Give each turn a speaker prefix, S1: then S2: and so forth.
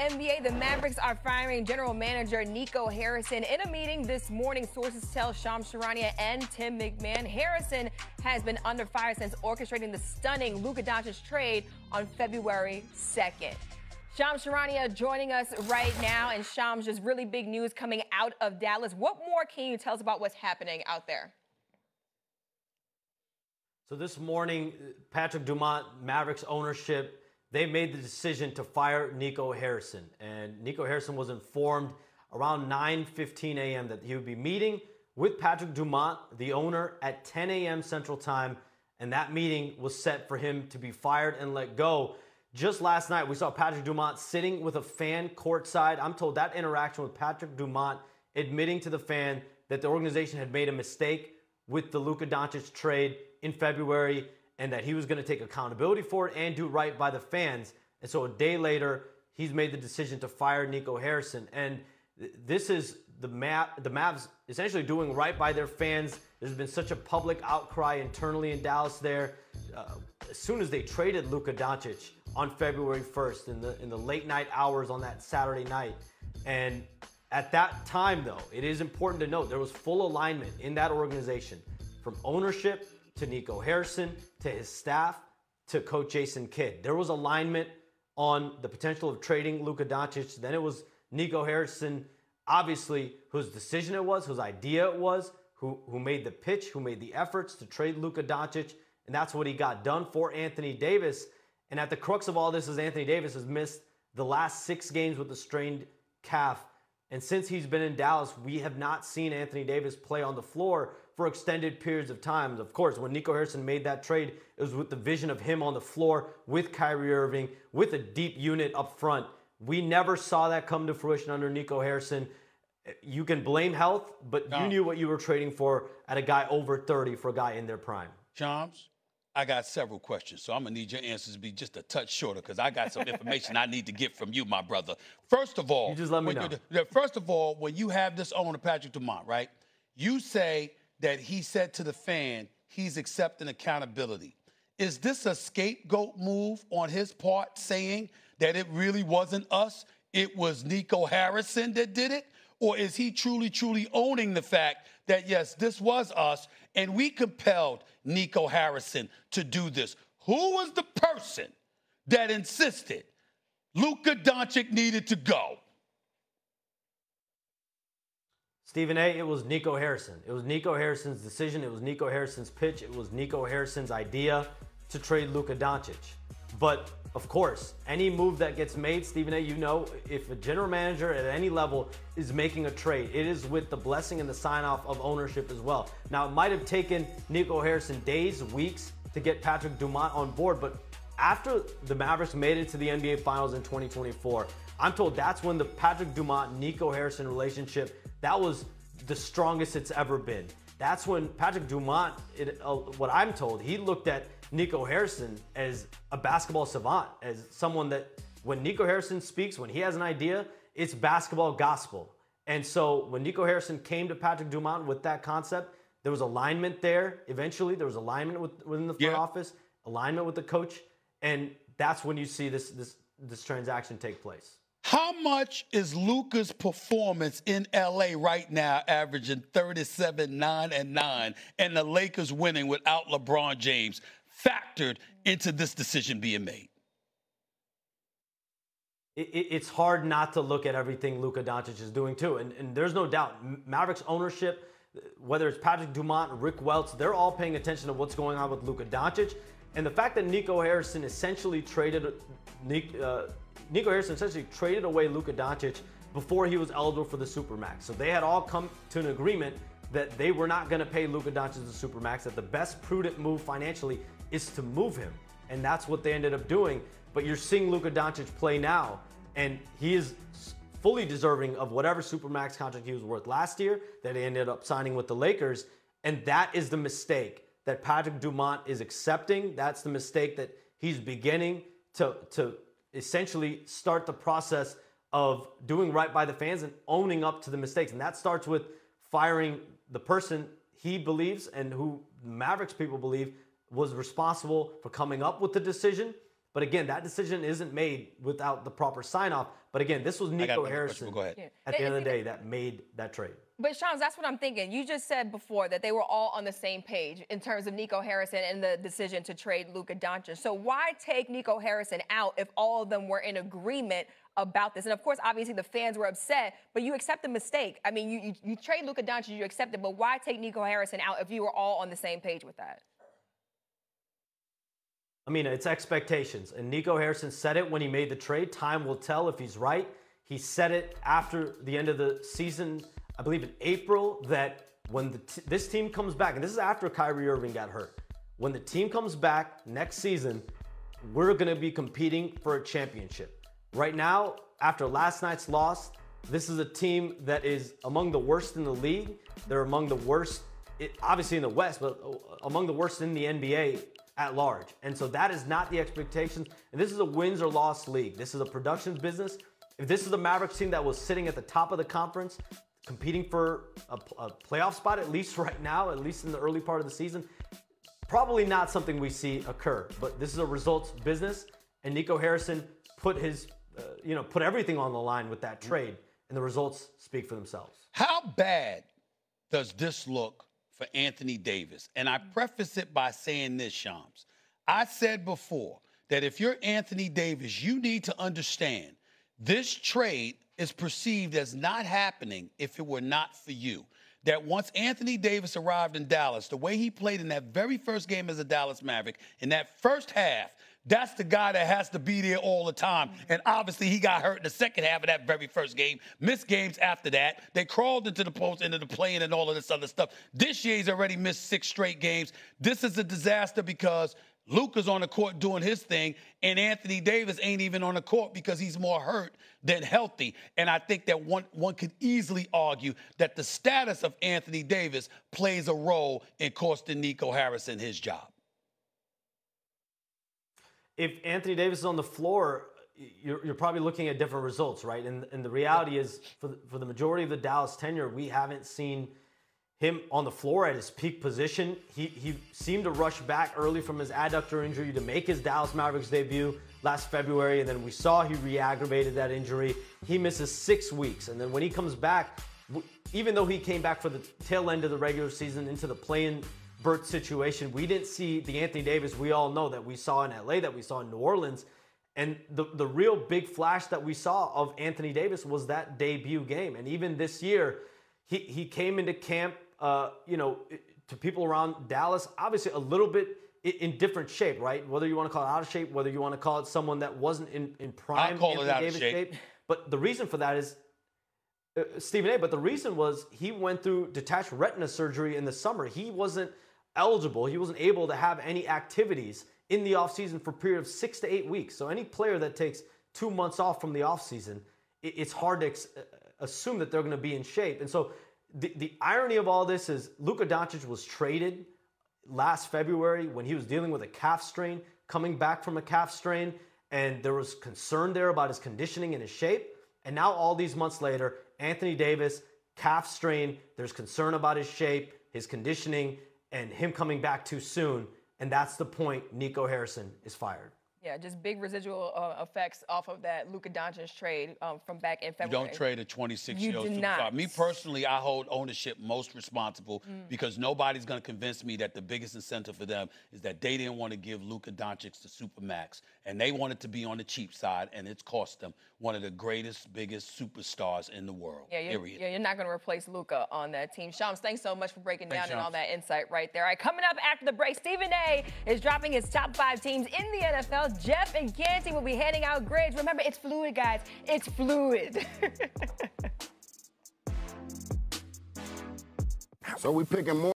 S1: NBA, the Mavericks are firing general manager Nico Harrison. In a meeting this morning, sources tell Shams Charania and Tim McMahon Harrison has been under fire since orchestrating the stunning Luka Doncic trade on February 2nd. Shams Charania joining us right now. And Shams, just really big news coming out of Dallas. What more can you tell us about what's happening out there?
S2: So this morning, Patrick Dumont, Mavericks ownership, they made the decision to fire Nico Harrison. And Nico Harrison was informed around 9:15 a.m. that he would be meeting with Patrick Dumont, the owner, at 10 a.m. Central Time. And that meeting was set for him to be fired and let go. Just last night, we saw Patrick Dumont sitting with a fan courtside. I'm told that interaction with Patrick Dumont admitting to the fan that the organization had made a mistake with the Luka Doncic trade in February, and that he was going to take accountability for it and do right by the fans. And so a day later, he's made the decision to fire Nico Harrison. And this is the Mavs essentially doing right by their fans. There's been such a public outcry internally in Dallas there. As soon as they traded Luka Doncic on February 1st in the late night hours on that Saturday night. And at that time, though, it is important to note there was full alignment in that organization from ownership to Nico Harrison, to his staff, to Coach Jason Kidd. There was alignment on the potential of trading Luka Doncic. Then it was Nico Harrison, obviously, whose decision it was, whose idea it was, who made the pitch, who made the efforts to trade Luka Doncic, and that's what he got done for Anthony Davis. And at the crux of all this is Anthony Davis has missed the last 6 games with a strained calf. And since he's been in Dallas, we have not seen Anthony Davis play on the floor for extended periods of time. Of course, when Nico Harrison made that trade, it was with the vision of him on the floor with Kyrie Irving, with a deep unit up front. We never saw that come to fruition under Nico Harrison. You can blame health, but you knew what you were trading for at a guy over 30 for a guy in their prime.
S3: Shams, I got several questions, so I'm going to need your answers to be just a touch shorter because I got some information I need to get from you, my brother. First of all,
S2: you just let me know.
S3: First of all, when you have this owner, Patrick Dumont, right, you say that he said to the fan he's accepting accountability. Is this a scapegoat move on his part, saying that it really wasn't us, it was Nico Harrison that did it? Or is he truly owning the fact that, yes, this was us, and we compelled Nico Harrison to do this? Who was the person that insisted Luka Doncic needed to go?
S2: Stephen A., it was Nico Harrison. It was Nico Harrison's decision. It was Nico Harrison's pitch. It was Nico Harrison's idea to trade Luka Doncic. But, of course, any move that gets made, Stephen A., you know, if a general manager at any level is making a trade, it is with the blessing and the sign-off of ownership as well. Now, it might have taken Nico Harrison days, weeks to get Patrick Dumont on board, but after the Mavericks made it to the NBA Finals in 2024, I'm told that's when the Patrick Dumont-Nico Harrison relationship, that was the strongest it's ever been. That's when Patrick Dumont, what I'm told, he looked at Nico Harrison as a basketball savant, as someone that when Nico Harrison speaks, when he has an idea, it's basketball gospel. And so when Nico Harrison came to Patrick Dumont with that concept, there was alignment there. Eventually, there was alignment within the front office, alignment with the coach, and that's when you see this transaction take place.
S3: How much is Luka's performance in L.A. right now averaging 37, 9, and 9, and the Lakers winning without LeBron James factored into this decision being made?
S2: It's hard not to look at everything Luka Doncic is doing too. And there's no doubt, Mavericks ownership, whether it's Patrick Dumont, Rick Welts, they're all paying attention to what's going on with Luka Doncic. And the fact that Nico Harrison essentially traded away Luka Doncic before he was eligible for the Supermax. So they had all come to an agreement that they were not going to pay Luka Doncic the Supermax, that the best prudent move financially is to move him. And that's what they ended up doing. But you're seeing Luka Doncic play now, and he is fully deserving of whatever Supermax contract he was worth last year that he ended up signing with the Lakers. And that is the mistake that Patrick Dumont is accepting. That's the mistake that he's beginning to essentially start the process of doing right by the fans and owning up to the mistakes. And that starts with firing the person he believes and who Mavericks people believe was responsible for coming up with the decision. But But again, that decision isn't made without the proper sign-off. But again, this was Nico Harrison
S3: Go ahead.
S2: at the end of the day that made that trade.
S1: But Shams, that's what I'm thinking. You just said before that they were all on the same page in terms of Nico Harrison and the decision to trade Luka Doncic. So why take Nico Harrison out if all of them were in agreement about this? And of course, obviously the fans were upset, but you accept the mistake. I mean, you trade Luka Doncic, you accept it, but why take Nico Harrison out if you were all on the same page with that?
S2: I mean, it's expectations. And Nico Harrison said it when he made the trade. Time will tell if he's right. He said it after the end of the season, I believe in April, that when this team comes back, and this is after Kyrie Irving got hurt, when the team comes back next season, we're going to be competing for a championship. Right now, after last night's loss, this is a team that is among the worst in the league. They're among the worst, obviously in the West, but among the worst in the NBA at large. And so that is not the expectations. And this is a wins or loss league. This is a productions business. If this is a Mavericks team that was sitting at the top of the conference, competing for a playoff spot, at least right now, at least in the early part of the season, probably not something we see occur. But this is a results business. And Nico Harrison put his, put everything on the line with that trade. And the results speak for themselves.
S3: How bad does this look for Anthony Davis? And I preface it by saying this, Shams. I said before that if you're Anthony Davis, you need to understand this trade is perceived as not happening if it were not for you. That once Anthony Davis arrived in Dallas, the way he played in that very first game as a Dallas Maverick, in that first half, that's the guy that has to be there all the time. And obviously he got hurt in the second half of that very first game, missed games after that. They crawled into the post, into the play-in and all of this other stuff. This year he's already missed 6 straight games. This is a disaster because Luka's on the court doing his thing, and Anthony Davis ain't even on the court because he's more hurt than healthy. And I think that one could easily argue that the status of Anthony Davis plays a role in costing Nico Harrison his job.
S2: If Anthony Davis is on the floor, you're probably looking at different results, right? And the reality is, for the majority of the Dallas tenure, we haven't seen him on the floor at his peak position. He seemed to rush back early from his adductor injury to make his Dallas Mavericks debut last February, and then we saw he re-aggravated that injury. He misses 6 weeks, and then when he comes back, even though he came back for the tail end of the regular season into the play-in berth situation, we didn't see the Anthony Davis we all know that we saw in LA, that we saw in New Orleans. And the real big flash that we saw of Anthony Davis was that debut game. And even this year, he came into camp, to people around Dallas, obviously a little bit in different shape, right? Whether you want to call it out of shape, whether you want to call it someone that wasn't in prime Anthony Davis shape. But the reason for that is, Stephen A., but the reason was he went through detached retina surgery in the summer. He wasn't eligible. He wasn't able to have any activities in the offseason for a period of 6 to 8 weeks. So any player that takes 2 months off from the offseason, it's hard to assume that they're going to be in shape. And so the irony of all this is Luka Doncic was traded last February when he was dealing with a calf strain, coming back from a calf strain, and there was concern there about his conditioning and his shape. And now all these months later, Anthony Davis, calf strain, there's concern about his shape, his conditioning, and him coming back too soon. And that's the point Nico Harrison is fired.
S1: Yeah, just big residual effects off of that Luka Doncic trade from back in February.
S3: You don't trade a 26-year-old superstar. Me personally, I hold ownership most responsible because nobody's going to convince me that the biggest incentive for them is that they didn't want to give Luka Doncic the supermax, and they wanted to be on the cheap side, and it's cost them one of the greatest, biggest superstars in the world.
S1: Yeah, you're not going to replace Luka on that team. Shams, thanks so much for breaking down and all that insight right there. All right, coming up after the break, Stephen A. is dropping his top 5 teams in the NFL. Jeff and Canty will be handing out grades. Remember, it's fluid, guys. It's fluid.
S4: So we picking more.